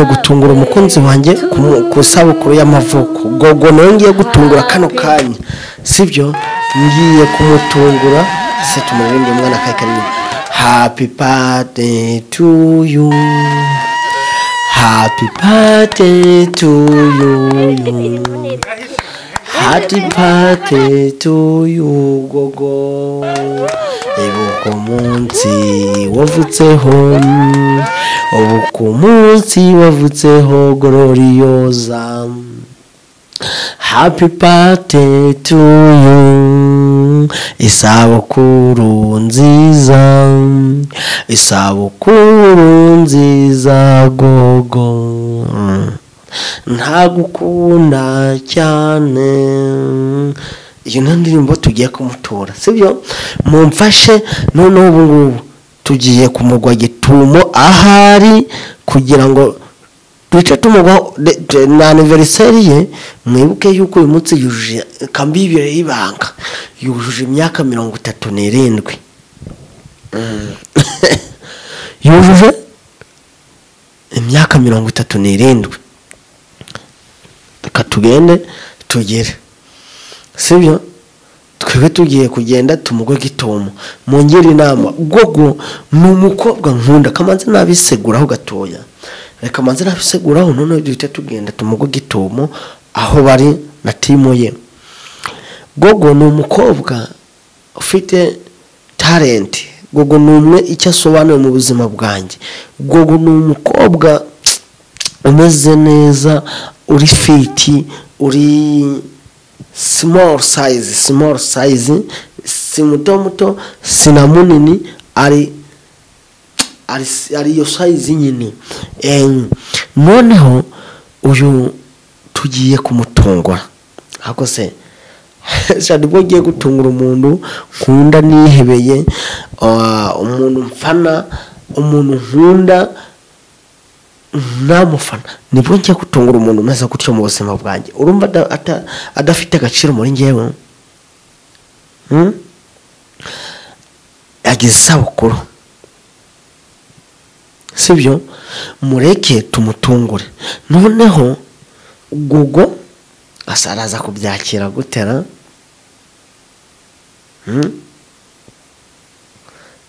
ngiye gutungura umukunzi wanjye ku sabukuru y'amavuko. Gogo nawe ngiye gutungura kano kanya, sibyo? Ngiye kumutungura, se tumurinde umwana kayikariye. Happy birthday to you, happy birthday to you, happy birthday to you Gogo. Ibuka umunsi wavutseho, ubuka umunsi wavutseho Gloriosa. Happy birthday to you, isabukuru nziza, isabukuru nziza Gogo. Ntagukunda cyane. Iyo ndirimbo tugiye kumutora, sibyo? Mumfashe noneho ubu ngubu tugiye kumugwa Gitumo ahari kugira ngo duce tumugwa na anniversary ye. Mwibuke yuko uyu munsi yujuje kambibire y'ibanga, yujuje imyaka 37. Yujuje imyaka 37. Katugende tugere, sibyo? Twebwe tugiye kugenda tumugwe Gitumo. Mungire inama. Gogo ni umukobwa nkunda, kamanze nabiseguraho gatoya. Reka manze nabiseguraho none duhita tugenda tumugwe Gitumo aho bari na timu ye. Gogo ni umukobwa ufite talent. Gogo ni umwe icyo asobanuye mu buzima bwanjye. Gogo ni umukobwa umeze neza, uri fit, uri small size, si muto si na munini, ari yo size nyine. Noneho uyu tugiye kumutungura. Hako se shadibwo giye gutungura umuntu nkunda nihebeye, umuntu mfana, umuntu nkunda namufana. Nibwo ngiye gutungura umuntu umeze gutyo mu buzima bwanjye. Urumva adafite agaciro muri ngewe? Yagize isabukuru, sibyo? Mureke tumutungure. Noneho Gogo asaraza kubyakira gutera,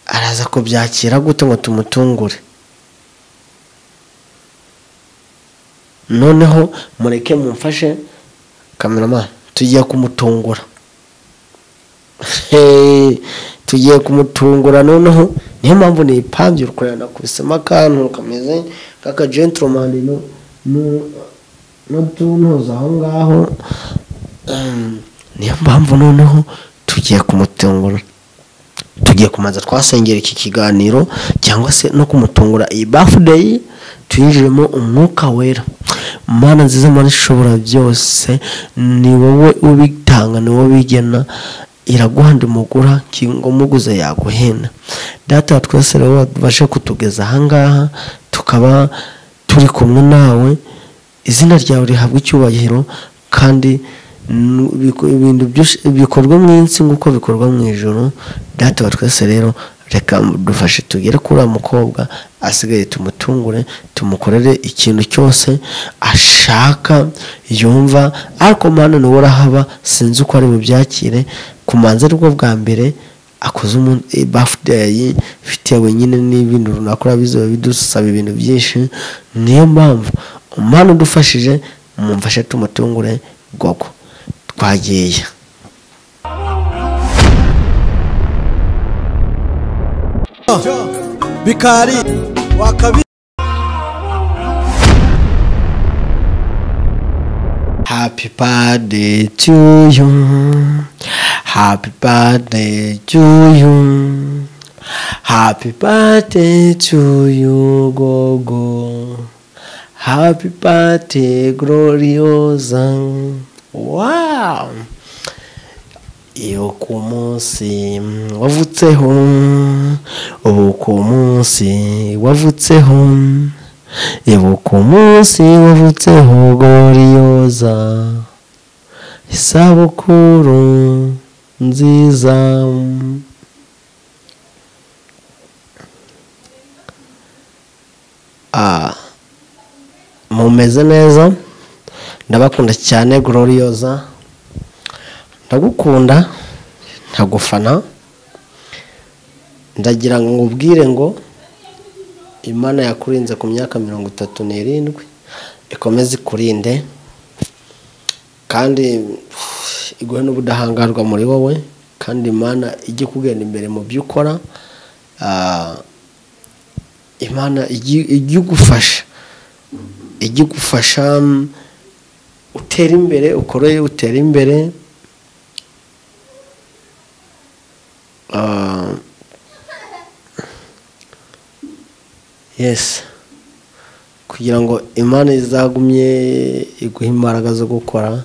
araza kubyakira gute ngo tumutungure? Noneho mureke mumfashe cameraman, tugiye kumutungura. Tugiye kumutungura. Noneho niyo mpamvu ni ipambye urukorana kubisema kantu kameze kaka gentleman no tuntoza aho ngaho. Niyo mpamvu noneho tugiye kumutungura. Tugiye kumaza twasengera iki kiganiro cyangwa se no kumutungura iyi birthday, tuyinjiremo umwuka wera. Mana nziza, Mana ishobora byose, ni wowe ubitanga, ni wowe bigena. Iraguhanda umugura kingo muguze yaguhena. Data twese rero bashe kutugeza ahangaha tukaba turi kumwe nawe. Izina ryawe rihabwa icyubahiro, kandi ibintu bikorwa mu isi nguko bikorwa mu ijoro. Data twese rero reka dufashe tugere kuri mukobwa asigaye, tumutungure, tumukorere ikintu cyose ashaka yumva. Ariko Mana ni urahaba, sinzi uko ari bubyakire. Kumanza rwo bwa mbere akoze birthday bitewe nyine n'ibintu runakora bizoba bidusaba ibintu byinshi. Niyo mpamvu Mana udufashije, mumfashe tumutungure Gogo. Twagiye. Bikari wakabi. Happy birthday to you, happy birthday to you, happy birthday to you Gogo, happy birthday Gloriosa. Wow. Iyo ku munsi wavutseho, ubu ku munsi wavutseho, iyo ku munsi wavutseho Gloriosa, isabukuru nziza. mumeze neza, ndabakunda cyane Gloriosa, ndagukunda ntagufana, ndagira ngo ngubwire ngo Imana yakurinze ku myaka 37 ikomeze kurinde kandi iguhe n'ubudahangarwa muri wowe, kandi Imana ijye kugenda imbere mu byo ukora, Imana ijye gufasha utera imbere, ukore utera imbere, yes, kugira ngo Imana izagumye iguhe imbaraga zo gukora,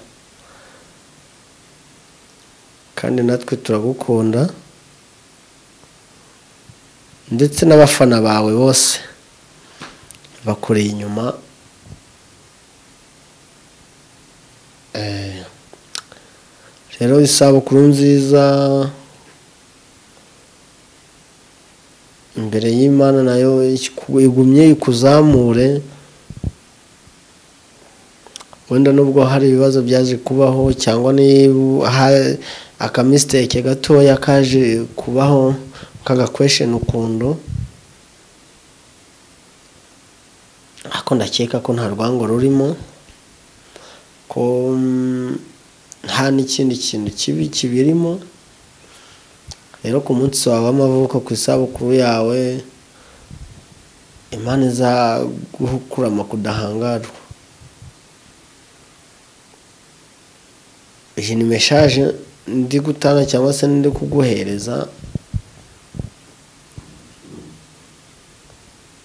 kandi natwe turagukunda, ndetse n'abafana bawe bose bakureye inyuma. Rero isabukuru nziza imbere y'Imana, nayo igumye ikuzamure, wenda nubwo hari ibibazo byaje kubaho cyangwa ni aka mistake gatoya kaje kubaho kaga question ukundo, ako ndakeka ko nta rwango rurimo, ko nta n'ikindi kintu kibi kibirimo. Rero ku munsi wawe w'amavuko, ku isabukuru yawe, Imana izagukurama kudahangarwa. Iyi ni message ndi gutanga cyangwa se ndi kuguhereza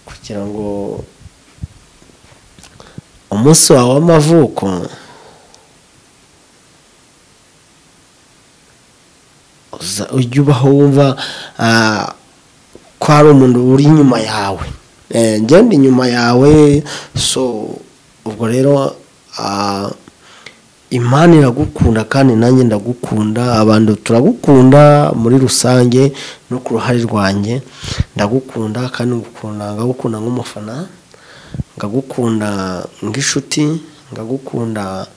kugira ngo umunsi wawe w'amavuko ujye ubaho wumva ko hari umuntu uri inyuma yawe. Ngende inyuma yawe, so ubwo rero Imana iragukunda kandi nanjye ndagukunda, abantu turagukunda muri rusange, no ku ruhare rwanjye ndagukunda, kandi ngagukunda nk'umufana, ngagukunda nk'inshuti, ngagukunda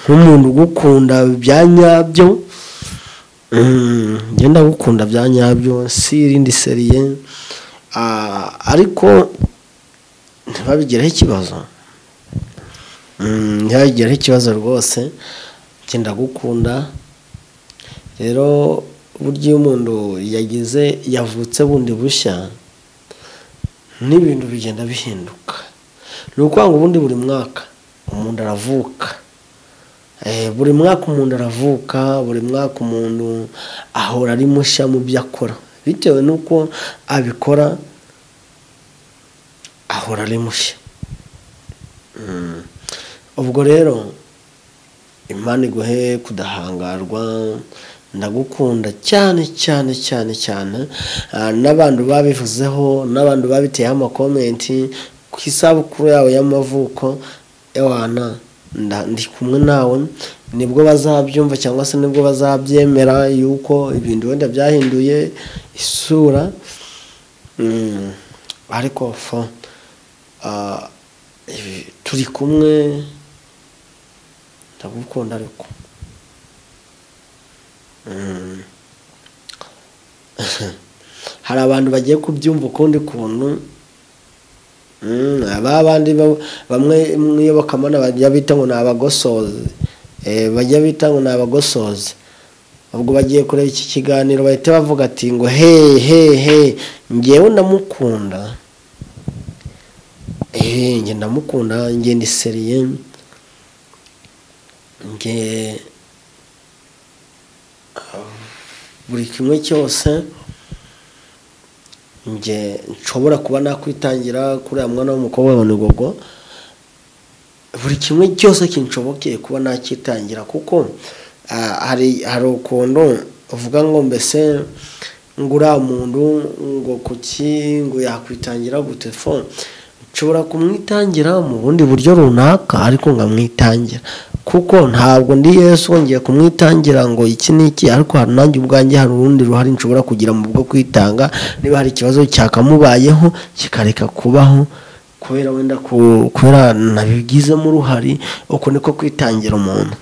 nk'umuntu ugukunda bya nyabyo. Ngenda gukunda bya nyabyo, si irindi seriye, ariko ntibabigireho ikibazo, ntibabigireho ikibazo rwose. Ngenda gukunda. Rero buryo umuntu yavutse bundi bushya, n'ibintu bigenda bihinduka. Ni ukuvuga ngo ubundi buri mwaka umuntu aravuka, buri mwaka umuntu aravuka, buri mwaka umuntu ahora ari mushya mu byo akora, bitewe n'uko abikora ahora ari mushya. Ubwo rero Imana iguhe kudahangarwa, ndagukunda cyane cyane cyane cyane. N'abantu babivuzeho, n'abantu babiteyeho amakomenti ku isabukuru yawe y'amavuko, ewana ndi kumwe nawe, nibwo bazabyumva cyangwa se nibwo bazabyemera yuko ibintu wenda byahinduye isura, ariko turi kumwe, ndagukunda. Ariko hari abantu bagiye kubyumva ukundi kuntu, abandi bamwe mwiyobokamana bajya bita ngo ni abagosozi, ubwo bagiye kureba iki kiganiro bahita bavuga ati ngo he ngewe ndamukunda, nge ndamukunda, nge ndi seriye, nge buri kimwe cyose nge nshobora kuba nakwitangira kuri mwana w'umukobwa wa Nigogo, buri kimwe cyose kinshobokeye kuba nakitangira, kuko hari ukuntu uvuga ngo mbese ngura muntu ngo kuki ngo yakwitangira gute. Nshobora kumwitangira mu bundi buryo runaka, ariko ngamwitangira kuko ntabwo ndi Yesu ngiye kumwitangira ngo iki niki, ariko hari nanjye ubwanjye hari urundi ruhari nshobora kugira mu bwo kwitanga. Niba hari ikibazo cyakamubayeho kikareka kubaho, kubera wenda kubera nabigizemo uruhari, uko niko kwitangira umuntu.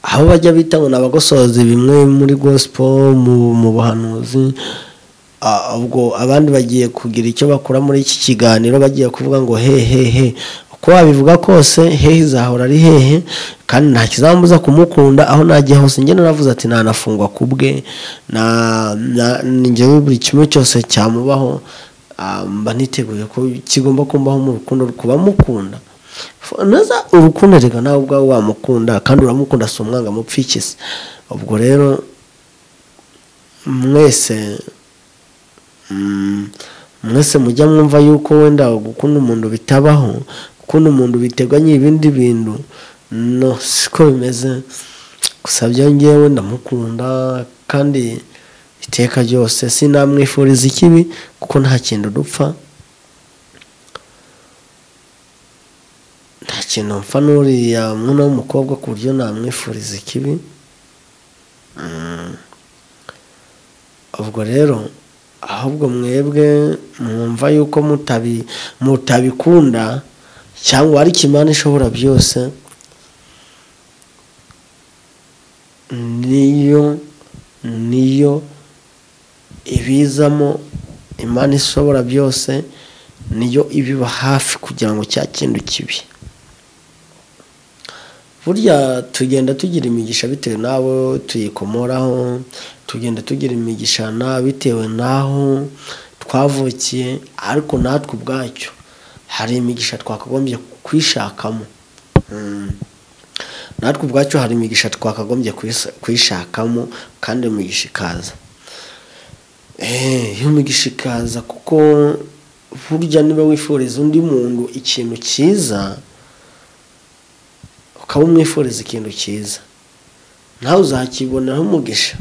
Aho bajya bita ngo nabagosozi bimwe muri gospel mu buhanuzi, ubwo abandi bagiye kugira icyo bakora muri iki kiganiro, bagiye kuvuga ngo hehehe, uko wabivuga kose hehe izahora ari hehe, kandi nta kizambuza kumukunda aho nagiye hose. Njye naravuze ati nanafungwa kubwe, njyewe buri kimwe cyose cyamubaho mba niteguye ko kigomba kumbaho mu rukundo kuba mukunda. Naza urukundo rega nawe ubwawe wamukunda, kandi uramukunda si umwanga mupfikise. Ubwo rero mwese mujya mwumva yuko wenda gukunda umuntu bitabaho, gukunda umuntu biteganye ibindi bintu, no siko bimeze. Gusa byongewe ndamukunda kandi iteka ryose sinamwifuriza ikibi, kuko nta kintu dupfa, nta kintu mpfa n'uriya mwana w'umukobwa ku buryo namwifuriza ikibi. Ubwo rero ahubwo mwebwe mwumva yuko mutabikunda, cyangwa ari Imana ishobora byose, niyo ibizamo. Imana ishobora byose niyo ibiba hafi kugira ngo cya kintu kibi. Burya tugenda tugira imigisha bitewe n'abo tuyikomoraho, tugenda tugira imigisha bitewe n'aho twavukiye, ariko natwe ubwacyo hari imigisha twakagombye kwishakamo. Natwe ubwacyo hari imigisha twakagombye kwishakamo, kandi imigisha ikaza. Iyo imigisha ikaza, kuko burya niba wifuriza undi muntu ikintu cyiza, ukaba umwifuriza ikintu cyiza, nawe uzakiboneraho umugisha.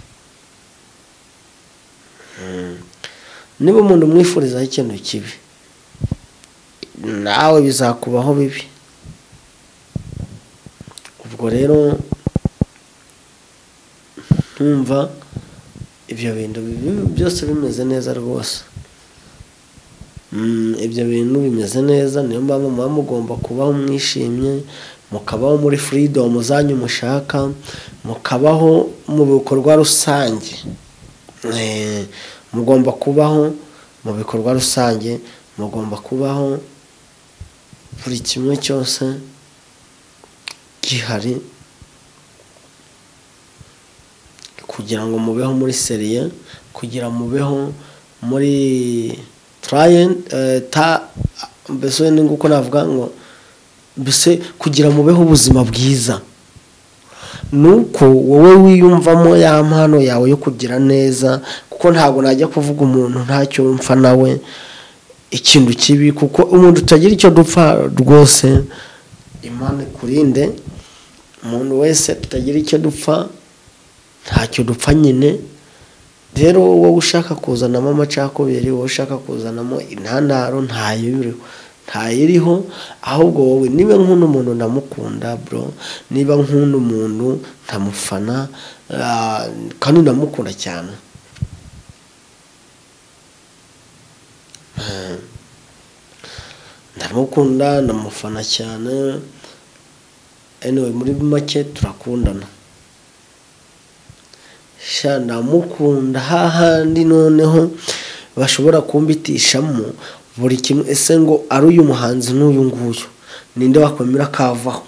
Niba umuntu umwifurizaho ikintu kibi, nawe bizakubaho bibi. Ubwo rero ntumva ibyo bintu byose bimeze neza rwose. Ibyo bintu bimeze neza, niyo mpamvu muba mugomba kubaho mwishimye, mukabaho muri freedom zanyu mushaka, mukabaho mu bikorwa rusange. Mugomba kubaho mu bikorwa rusange, mugomba kubaho buri kimwe cyose gihari, kugira ngo mubeho muri seriye, kugira mubeho muri mbese ni nguko navuga ngo mbese kugira mubeho ubuzima bwiza. Nuko wowe wiyumvamo ya mpano yawe yo kugira neza, kuko ntabwo najya kuvuga umuntu ntacyo mpfa nawe ikintu kibi, kuko umuntu utagira icyo dupfa rwose, Imana ikurinde. Umuntu wese tutagira icyo dupfa, ntacyo dupfa nyine. Rero wowe ushaka kuzanamo amacakubiri, wowe ushaka kuzanamo intandaro, ntayiriho. Ahubwo wowe niba nkunda umuntu ndamukunda bro, niba nkunda umuntu ntamufana, kandi ndamukunda cyane. Ndamukunda, ndamufana cyane. Anyway, muri make turakundana. Ndamukunda hahandi noneho bashobora kumbitishamo buri kimwe. Ese ngo ari uyu muhanzi n'uyu nguyu, ninde wakwemera kavaho?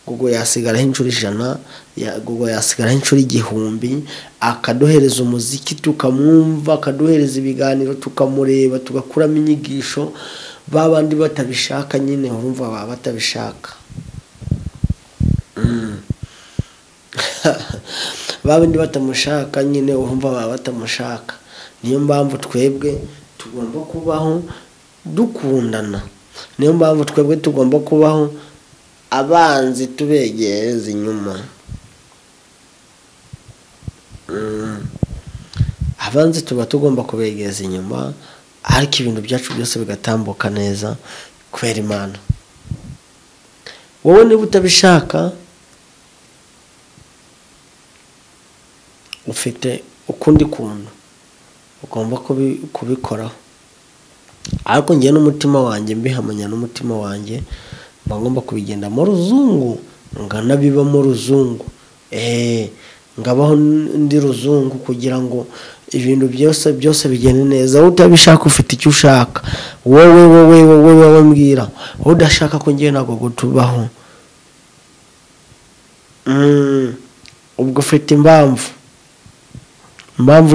Google yasigaraho inshuro 100, Google yasigaraho inshuro 1000, akaduhereza umuziki tukamwumva, akaduhereza ibiganiro tukamureba, tugakuramo inyigisho. Babandi batabishaka nyine, urumva baba batabishaka. Babandi batamushaka nyine, urumva baba batamushaka. Niyo mpamvu twebwe tugomba kubaho dukundana. Niyo mpamvu twebwe tugomba kubaho abanzi tubegereza inyuma. Abanzi tuba tugomba kubegereza inyuma, ariko ibintu byacu byose bigatambuka neza kubera Imana. Wowe niba utabishaka, ufite ukundi kuntu ugomba kubikoraho. ariko njye n'umutima wanjye mbihamanya n'umutima wanjye mba ngomba kubigenda mu ruzungu nganabiba mu ruzungu ngabaho ndi ruzungu kugira ngo ibintu byose bigende neza. Utabishaka ufite icyo ushaka wowe mbwira udashaka ko ngiye ntabwo tubaho ubwo ufite impamvu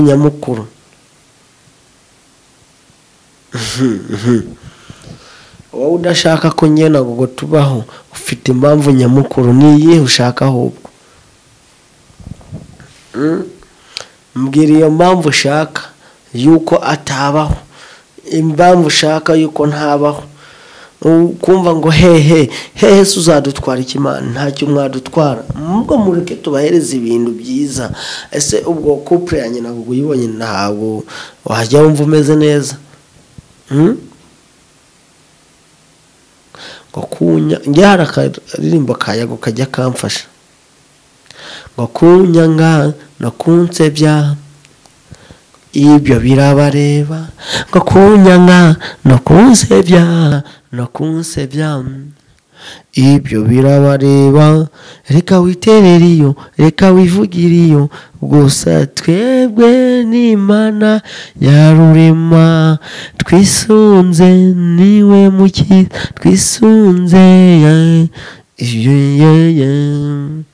nyamukuru wowe udashaka ko ngiye ntabwo tubaho ufite impamvu nyamukuru niyihe ushaka ahubwo mbwira iyo mpamvu ushaka yuko atabaho, impamvu ushaka yuko ntabaho. Kumva ngo hehe se uzadutwara ikimana ntacyo mwadutwara mubwo mureke tubahereza ibintu byiza. Ese ubwo couple yanjye ntabwo uyibonye ntabwo wajya wumva umeze neza ngo kunya njye hari akaririmbo kayago kajya kamfasha ngo kunyanga no kunsebya ibyo birabareba ngo kunyanga no kunsebya ibyo birabareba reka witerere iyo reka wivugire iyo gusa twebwe n'Imana yarurema twisunze niwe mukiza twisunze